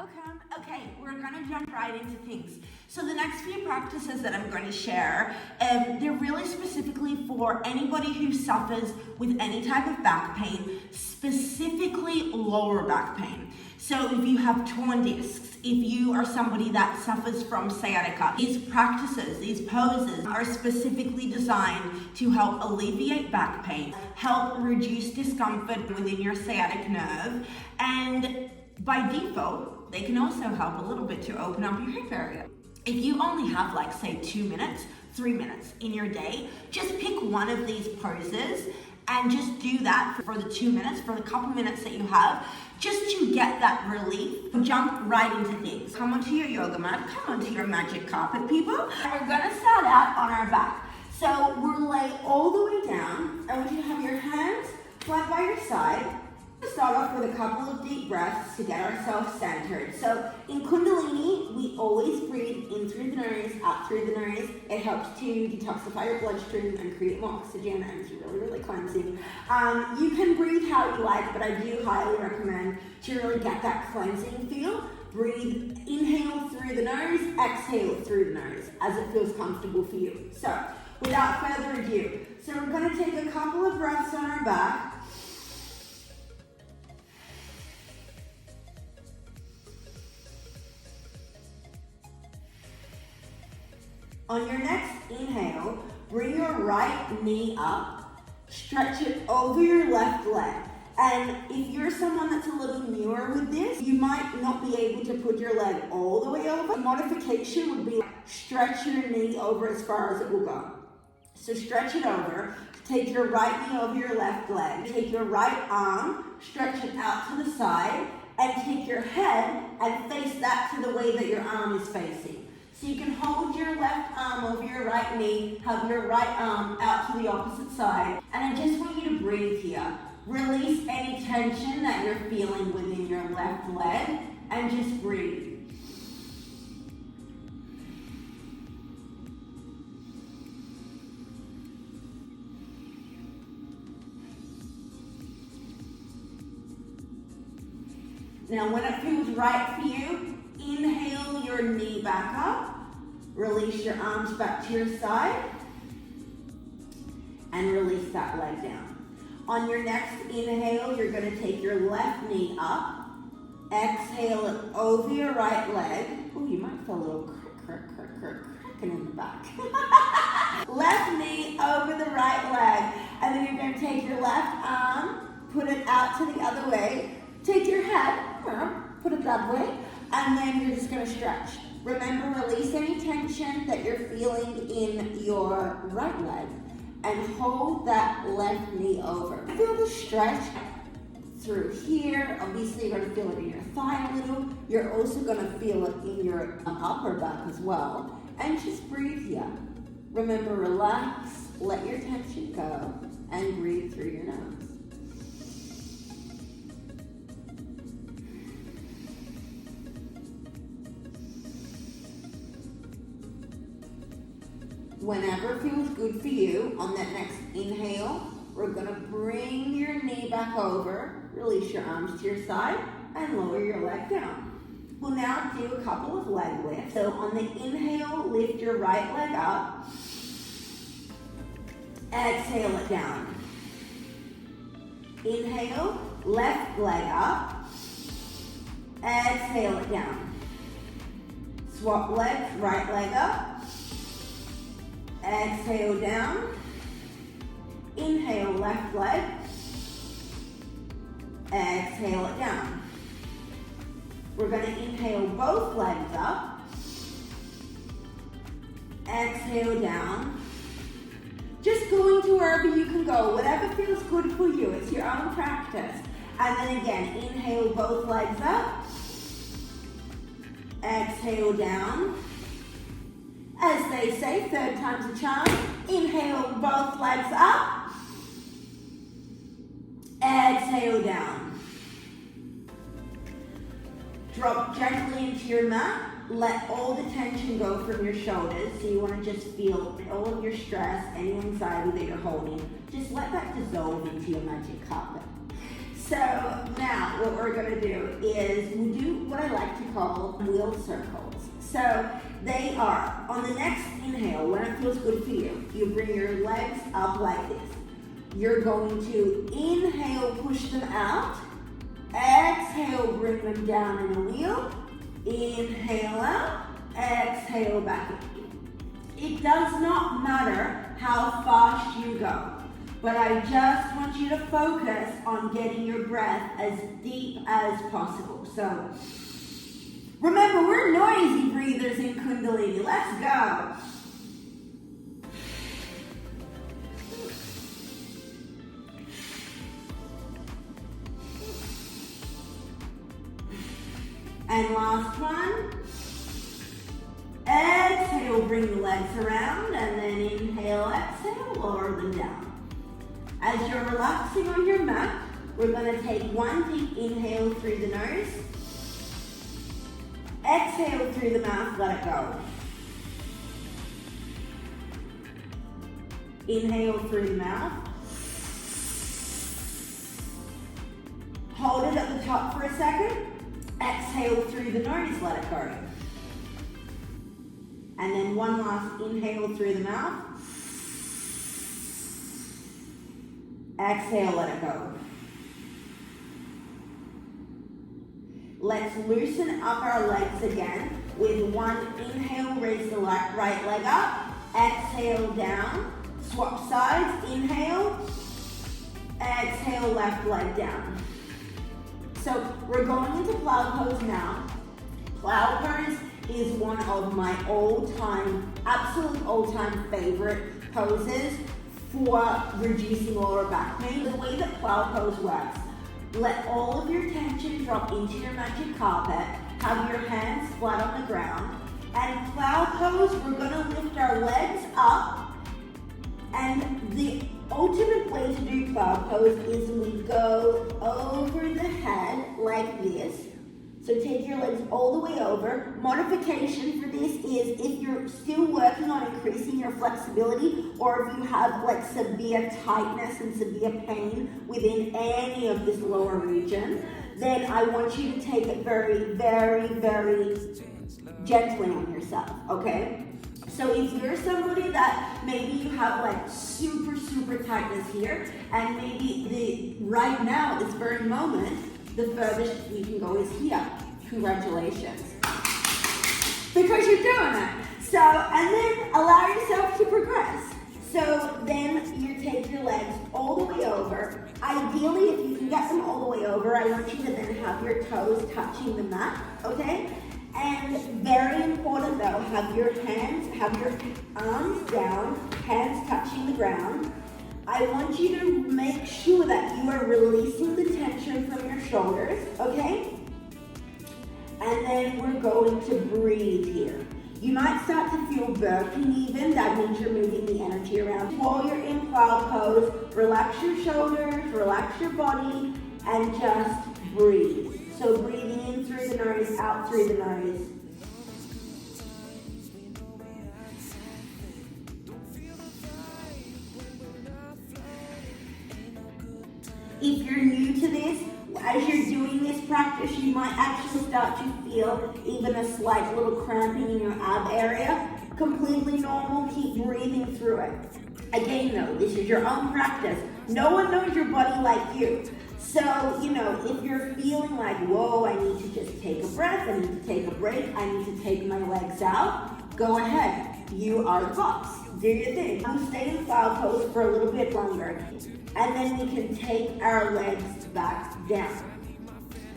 welcome. Okay, we're gonna jump right into things. So the next few practices that I'm going to share, they're really specifically for anybody who suffers with any type of back pain, specifically lower back pain. So if you have torn discs, if you are somebody that suffers from sciatica, these practices, these poses are specifically designed to help alleviate back pain, help reduce discomfort within your sciatic nerve, and by default, they can also help a little bit to open up your hip area. If you only have like say 2 minutes, 3 minutes in your day, just pick one of these poses and just do that for the 2 minutes, for the couple minutes that you have, just to get that relief. Jump right into things. Come onto your yoga mat, come onto your magic carpet, people. And we're gonna start out on our back. So we'll lay all the way down. I want you to have your hands flat by your side. Start off with a couple of deep breaths to get ourselves centered. So in Kundalini, we always breathe in through the nose, out through the nose. It helps to detoxify your bloodstream and create more oxygen, and it's really, really cleansing. You can breathe how you like, but I do highly recommend to really get that cleansing feel. Breathe, inhale through the nose, exhale through the nose, as it feels comfortable for you. So without further ado, so we're gonna take a couple of breaths on our back. On your next inhale, bring your right knee up, stretch it over your left leg. And if you're someone that's a little newer with this, you might not be able to put your leg all the way over. Modification would be stretch your knee over as far as it will go. So stretch it over, take your right knee over your left leg, take your right arm, stretch it out to the side, and take your head and face that to the way that your arm is facing. So you can hold your left arm over your right knee, have your right arm out to the opposite side. And I just want you to breathe here. Release any tension that you're feeling within your left leg and just breathe. Now when it feels right for you, inhale your knee back up, release your arms back to your side, and release that leg down. On your next inhale, you're going to take your left knee up, exhale it over your right leg. Oh, you might feel a little cracking in the back. Left knee over the right leg, and then you're going to take your left arm, put it out to the other way, take your head, put it that way, and then you're just going to stretch. Remember, release any tension that you're feeling in your right leg and hold that left knee over. Feel the stretch through here. Obviously, you're going to feel it in your thigh a little. You're also going to feel it in your upper back as well. And just breathe here. Remember, relax, let your tension go, and breathe through your nose. Whenever it feels good for you, on that next inhale, we're gonna bring your knee back over, release your arms to your side, and lower your leg down. We'll now do a couple of leg lifts. So on the inhale, lift your right leg up, exhale it down. Inhale, left leg up, exhale it down. Swap legs, right leg up, exhale down, inhale left leg, exhale it down. We're going to inhale both legs up, exhale down, just going to wherever you can go, whatever feels good for you, it's your own practice. And then again, inhale both legs up, exhale down. As they say, third time's a charm. Inhale both legs up. Exhale down. Drop gently into your mat. Let all the tension go from your shoulders. So you want to just feel all of your stress, any anxiety that you're holding. Just let that dissolve into your magic carpet. So now what we're going to do is we'll do what I like to called wheel circles. So they are, on the next inhale, when it feels good for you, you bring your legs up like this. You're going to inhale, push them out. Exhale, bring them down in a wheel. Inhale out, exhale back in. It does not matter how fast you go, but I just want you to focus on getting your breath as deep as possible. So remember, we're noisy breathers in Kundalini. Let's go. And last one. Exhale, bring the legs around, and then inhale, exhale, lower them down. As you're relaxing on your mat, we're going to take one deep inhale through the nose. Exhale through the mouth, let it go. Inhale through the mouth. Hold it at the top for a second. Exhale through the nose, let it go. And then one last inhale through the mouth. Exhale, let it go. Let's loosen up our legs again. With one inhale, raise the right leg up. Exhale down. Swap sides. Inhale. Exhale, left leg down. So we're going into plow pose now. Plow pose is one of my absolute all-time favorite poses for reducing lower back pain. The way that plow pose works, let all of your tension drop into your magic carpet, have your hands flat on the ground, and plow pose, we're gonna lift our legs up, and the ultimate way to do plow pose is we go over the head like this. So take your legs all the way over. Modification for this is if you're still working on increasing your flexibility, or if you have like severe tightness and severe pain within any of this lower region, then I want you to take it very, very, very gently on yourself, okay? So if you're somebody that maybe you have like super, super tightness here, and maybe right now, at this very moment, the furthest we can go is here. Congratulations. Because you're doing it. So, and then allow yourself to progress. So then you take your legs all the way over. Ideally, if you can get them all the way over, I want you to then have your toes touching the mat, okay? And very important though, have your arms down, hands touching the ground. I want you to make sure that you are releasing the tension from your shoulders, okay? And then we're going to breathe here. You might start to feel burping even, that means you're moving the energy around. While you're in plow pose, relax your shoulders, relax your body, and just breathe. So breathing in through the nose, out through the nose. If you're new to this, as you're doing this practice, you might actually start to feel even a slight little cramping in your ab area. Completely normal, keep breathing through it. Again though, this is your own practice. No one knows your body like you. So, if you're feeling like, whoa, I need to just take a breath, I need to take a break, I need to take my legs out, go ahead. You are the boss. Do your thing. We'll stay in plow pose for a little bit longer. And then we can take our legs back down.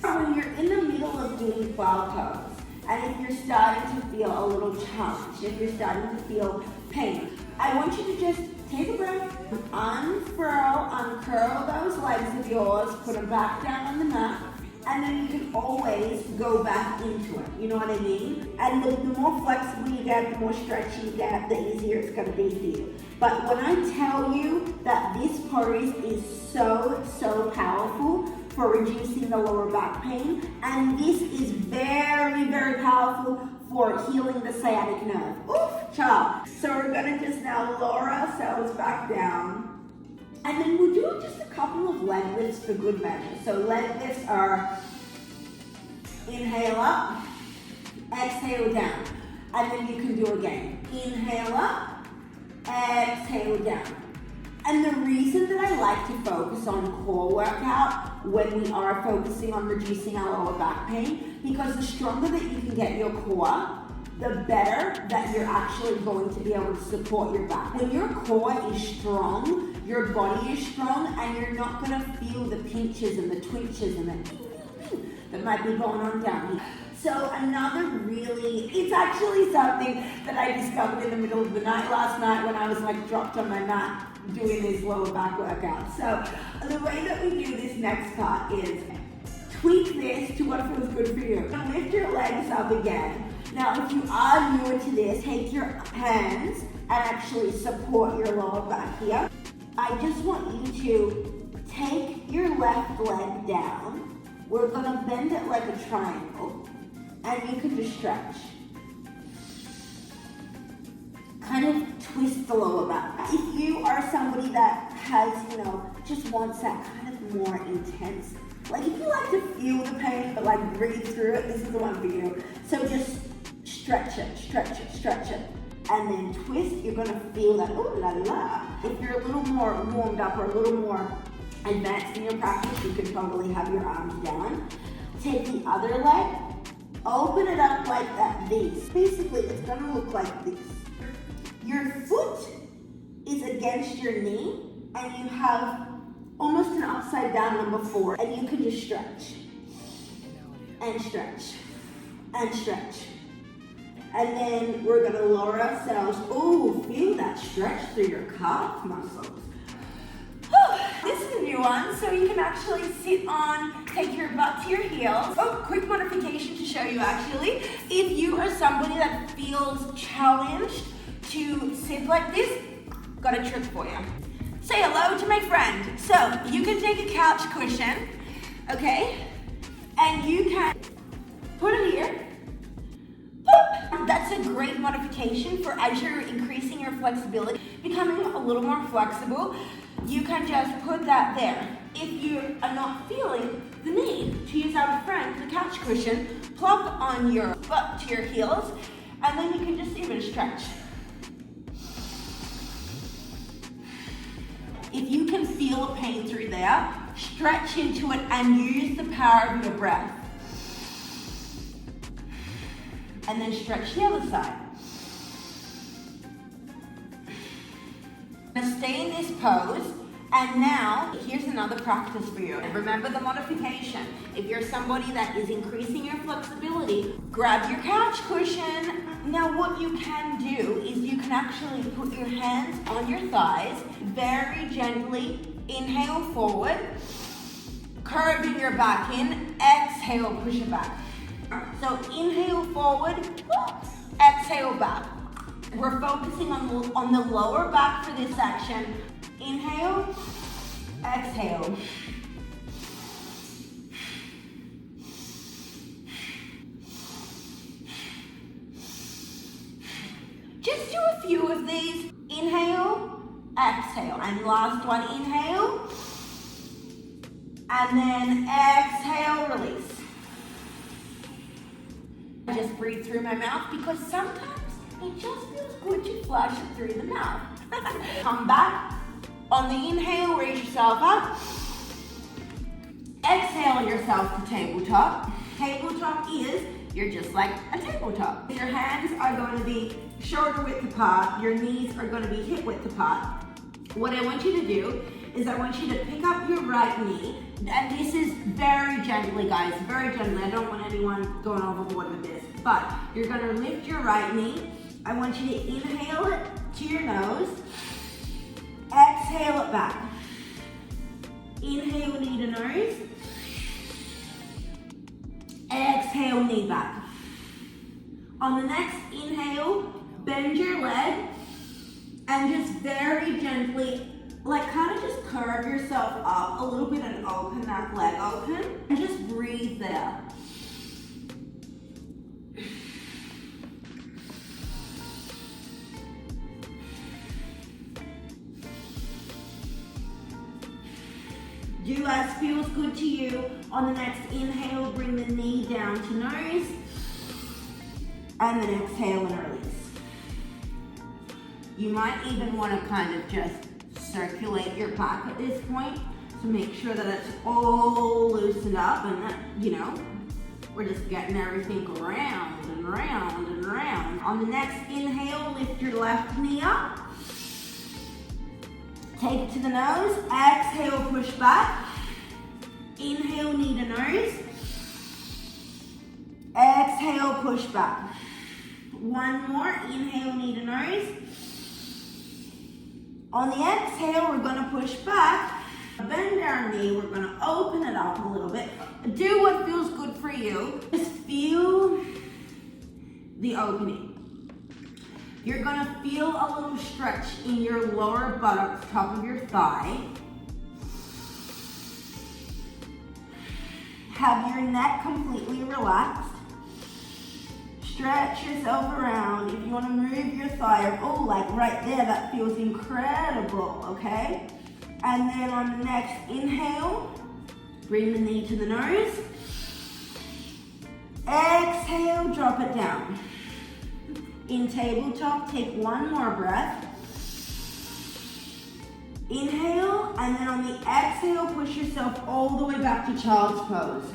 When you're in the middle of doing plow pose, and if you're starting to feel a little challenge, if you're starting to feel pain, I want you to just take a breath, uncurl those legs of yours, put them back down on the mat, and then you can always go back into it. You know what I mean? And the more flexible you get, the more stretchy you get, the easier it's going to be for you. But when I tell you that this pose is so, so powerful for reducing the lower back pain, and this is very, very powerful for healing the sciatic nerve. Oof, child. So we're going to just now lower ourselves back down. And then we'll do just a couple of leg lifts for good measure. So leg lifts are inhale up, exhale down. And then you can do again. Inhale up, exhale down. And the reason that I like to focus on core workout when we are focusing on reducing our lower back pain, because the stronger that you can get your core, the better that you're actually going to be able to support your back. When your core is strong, your body is strong, and you're not gonna feel the pinches and the twinges and that might be going on down here. So another it's actually something that I discovered in the middle of the night last night when I was like dropped on my mat doing this lower back workout. So the way that we do this next part is tweak this to what feels good for you. Lift your legs up again. Now, if you are newer to this, take your hands and actually support your lower back here. I just want you to take your left leg down. We're gonna bend it like a triangle, and you can just stretch. Kind of twist the lower back. If you are somebody that has, just wants that kind of more intense, like if you like to feel the pain but like breathe through it, this is the one for you. So just stretch it, stretch it, stretch it, and then twist. You're gonna feel that, ooh la la. If you're a little more warmed up or a little more advanced in your practice, you can totally have your arms down. Take the other leg, open it up like that, this. Basically, it's gonna look like this. Your foot is against your knee, and you have almost an upside down number 4, and you can just stretch, and stretch, and stretch. And then we're gonna lower ourselves. Oh, feel that stretch through your calf muscles. This is a new one, so you can actually sit on, take your butt to your heels. Oh, quick modification to show you actually. If you are somebody that feels challenged to sit like this, got a trick for you. Say hello to my friend. So you can take a couch cushion, okay? And you can put it here. That's a great modification for as you're increasing your flexibility, becoming a little more flexible. You can just put that there. If you are not feeling the need to use our friend, the couch cushion, plop on your butt to your heels, and then you can just even stretch. If you can feel a pain through there, stretch into it and use the power of your breath. And then stretch the other side. Now stay in this pose, and now here's another practice for you. And remember the modification. If you're somebody that is increasing your flexibility, grab your couch cushion. Now what you can do is you can actually put your hands on your thighs, very gently, inhale forward, curving your back in, exhale, push it back. So inhale forward, exhale back. We're focusing on the lower back for this section. Inhale, exhale. Just do a few of these. Inhale, exhale. And last one, inhale. And then exhale, release. I just breathe through my mouth because sometimes it just feels good to flush it through the mouth. Come back. On the inhale, raise yourself up. Exhale yourself to tabletop. Tabletop is, you're just like a tabletop. Your hands are going to be shoulder width apart. Your knees are going to be hip width apart. What I want you to do is I want you to pick up your right knee, and this is very gently, guys, very gently. I don't want anyone going overboard with this, but you're going to lift your right knee. I want you to inhale it to your nose. Exhale it back. Inhale, knee to nose. Exhale, knee back. On the next inhale, bend your leg and just very gently, like kind of just curve yourself up a little bit and open that leg open and just breathe there. Do as feels good to you. On the next inhale, bring the knee down to nose. And then exhale and release. You might even want to kind of just circulate your back at this point to make sure that it's all loosened up and that, you know, we're just getting everything round and round and round. On the next inhale, lift your left knee up. Take it to the nose. Exhale, push back. Inhale, knee to nose. Exhale, push back. One more. Inhale, knee to nose. On the exhale, we're going to push back. Bend our knee. We're going to open it up a little bit. Do what feels good for you. Just feel the opening. You're going to feel a little stretch in your lower buttocks, top of your thigh. Have your neck completely relaxed. Stretch yourself around. If you want to move your thigh, oh, like right there, that feels incredible, okay? And then on the next inhale, bring the knee to the nose. Exhale, drop it down. In tabletop, take one more breath. Inhale, and then on the exhale, push yourself all the way back to child's pose.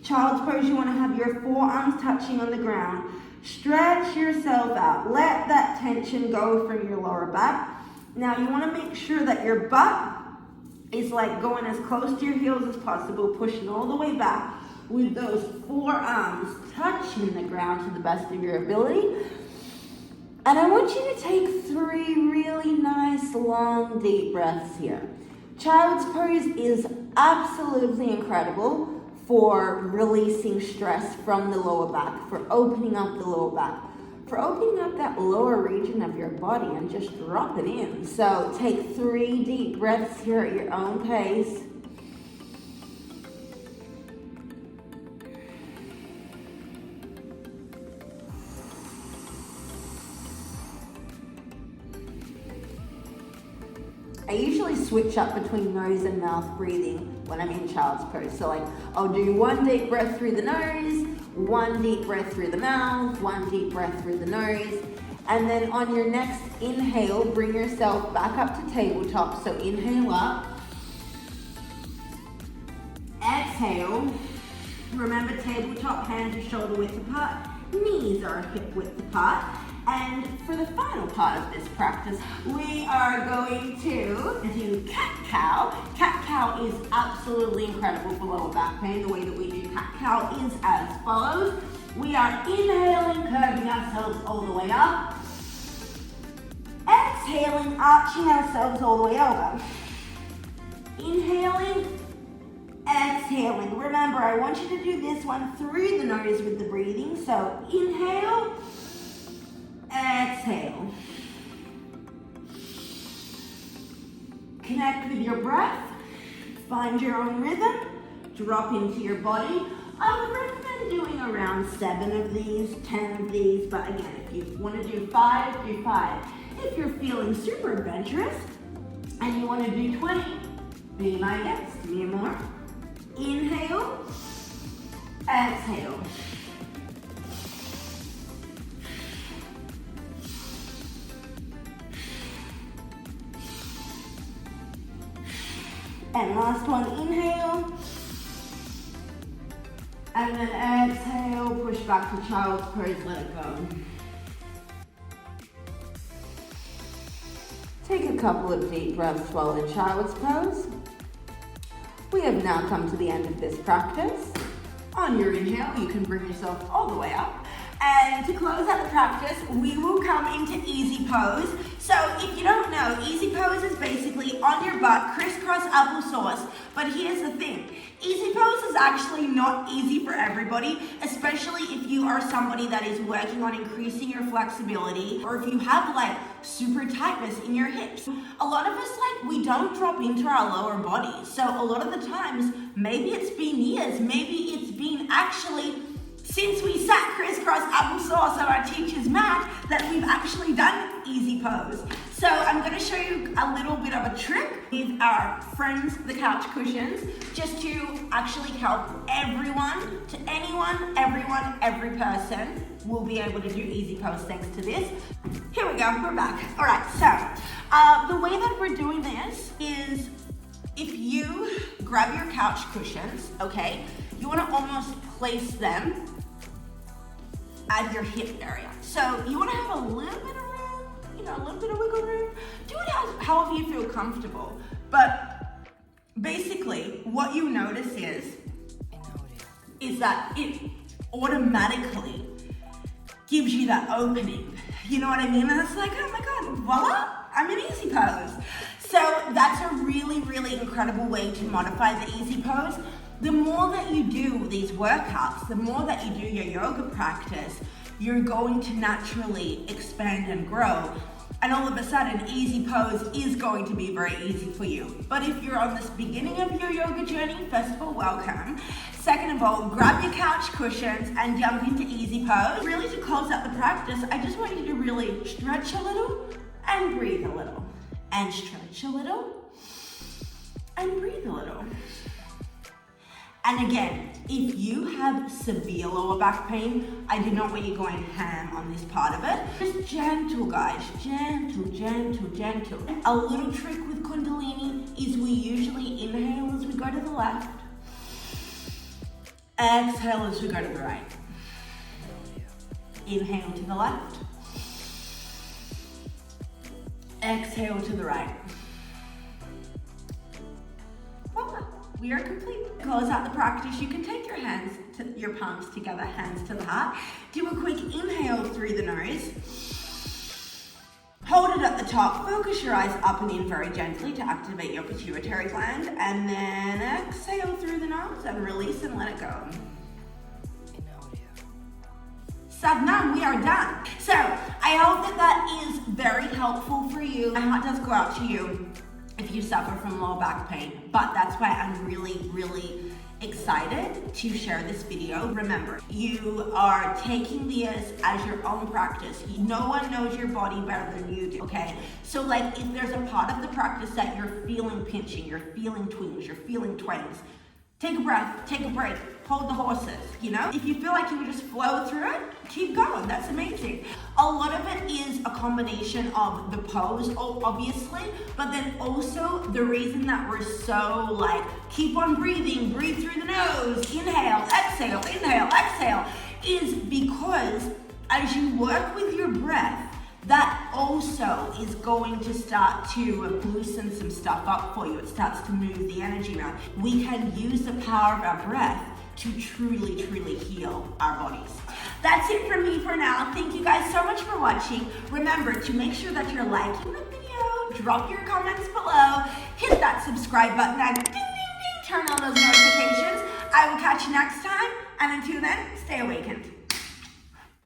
Child's pose, you want to have your forearms touching on the ground. Stretch yourself out. Let that tension go from your lower back. Now you want to make sure that your butt is like going as close to your heels as possible, pushing all the way back with those forearms touching the ground to the best of your ability. And I want you to take 3 really nice, long, deep breaths here. Child's pose is absolutely incredible for releasing stress from the lower back, for opening up the lower back, for opening up that lower region of your body and just drop it in. So take 3 deep breaths here at your own pace. I usually switch up between nose and mouth breathing when I'm in child's pose. So like, I'll do 1 deep breath through the nose, 1 deep breath through the mouth, 1 deep breath through the nose. And then on your next inhale, bring yourself back up to tabletop. So inhale up. Exhale. Remember, tabletop, hands are shoulder width apart, knees are hip width apart. And for the final part of this practice, we are going to do cat-cow. Cat-cow is absolutely incredible for lower back pain. The way that we do cat-cow is as follows. We are inhaling, curving ourselves all the way up. Exhaling, arching ourselves all the way over. Inhaling, exhaling. Remember, I want you to do this one through the nose with the breathing. So inhale, exhale. Connect with your breath. Find your own rhythm. Drop into your body. I would recommend doing around 7 of these, 10 of these, but again, if you want to do 5, do 5. If you're feeling super adventurous and you want to do 20, be my guest. Give me more. Inhale, exhale. And last one, inhale. And then exhale, push back to child's pose, let it go. Take a couple of deep breaths while in child's pose. We have now come to the end of this practice. On your inhale, you can bring yourself all the way up. And to close out the practice, we will come into easy pose. So if you don't know, easy pose is basically on your butt, crisscross applesauce. But here's the thing, easy pose is actually not easy for everybody, especially if you are somebody that is working on increasing your flexibility, or if you have like super tightness in your hips. A lot of us, we don't drop into our lower body. So a lot of the times, maybe it's been years, maybe it's been actually since we sat crisscross applesauce on our teacher's mat that we've actually done easy pose. So I'm going to show you a little bit of a trick with our friends, the couch cushions, just to actually help everyone, to anyone every person will be able to do easy pose thanks to this. Here we go, we're back. All right, so the way that we're doing this is if you grab your couch cushions, okay, you want to almost place them at your hip area. So you want to have a little bit of room, a little bit of wiggle room. Do it however you feel comfortable. But basically, what you notice is that it automatically gives you that opening. You know what I mean? And it's like, oh my God, voila, I'm in easy pose. So that's a really, really incredible way to modify the easy pose. The more that you do these workouts, the more that you do your yoga practice, you're going to naturally expand and grow. And all of a sudden, easy pose is going to be very easy for you. But if you're on this beginning of your yoga journey, first of all, welcome. Second of all, grab your couch cushions and jump into easy pose. Really, to close out the practice, I just want you to really stretch a little and breathe a little. And stretch a little and breathe a little. And again, if you have severe lower back pain, I do not want you going ham on this part of it. Just gentle, guys, gentle, gentle, gentle. A little trick with Kundalini is we usually inhale as we go to the left, exhale as we go to the right. Inhale to the left, exhale to the right. Voila. We are complete. Close out the practice. You can take your palms together, hands to the heart. Do a quick inhale through the nose. Hold it at the top. Focus your eyes up and in very gently to activate your pituitary gland. And then exhale through the nose and release and let it go. Sadhnan, we are done. So I hope that is very helpful for you. My heart does go out to you if you suffer from lower back pain, but that's why I'm really, really excited to share this video. Remember, you are taking this as your own practice. No one knows your body better than you do, okay? So like if there's a part of the practice that you're feeling pinching, you're feeling twings, you're feeling twangs, take a breath, take a break, hold the horses, If you feel like you can just flow through it, keep going, that's amazing. A lot of it is a combination of the pose, obviously, but then also the reason that we're so keep on breathing, breathe through the nose, inhale, exhale, is because as you work with your breath, that also is going to start to loosen some stuff up for you. It starts to move the energy around. We can use the power of our breath to truly, truly heal our bodies. That's it from me for now. Thank you guys so much for watching. Remember to make sure that you're liking the video, drop your comments below, hit that subscribe button, and ding, ding, ding, turn on those notifications. I will catch you next time, and until then, stay awakened.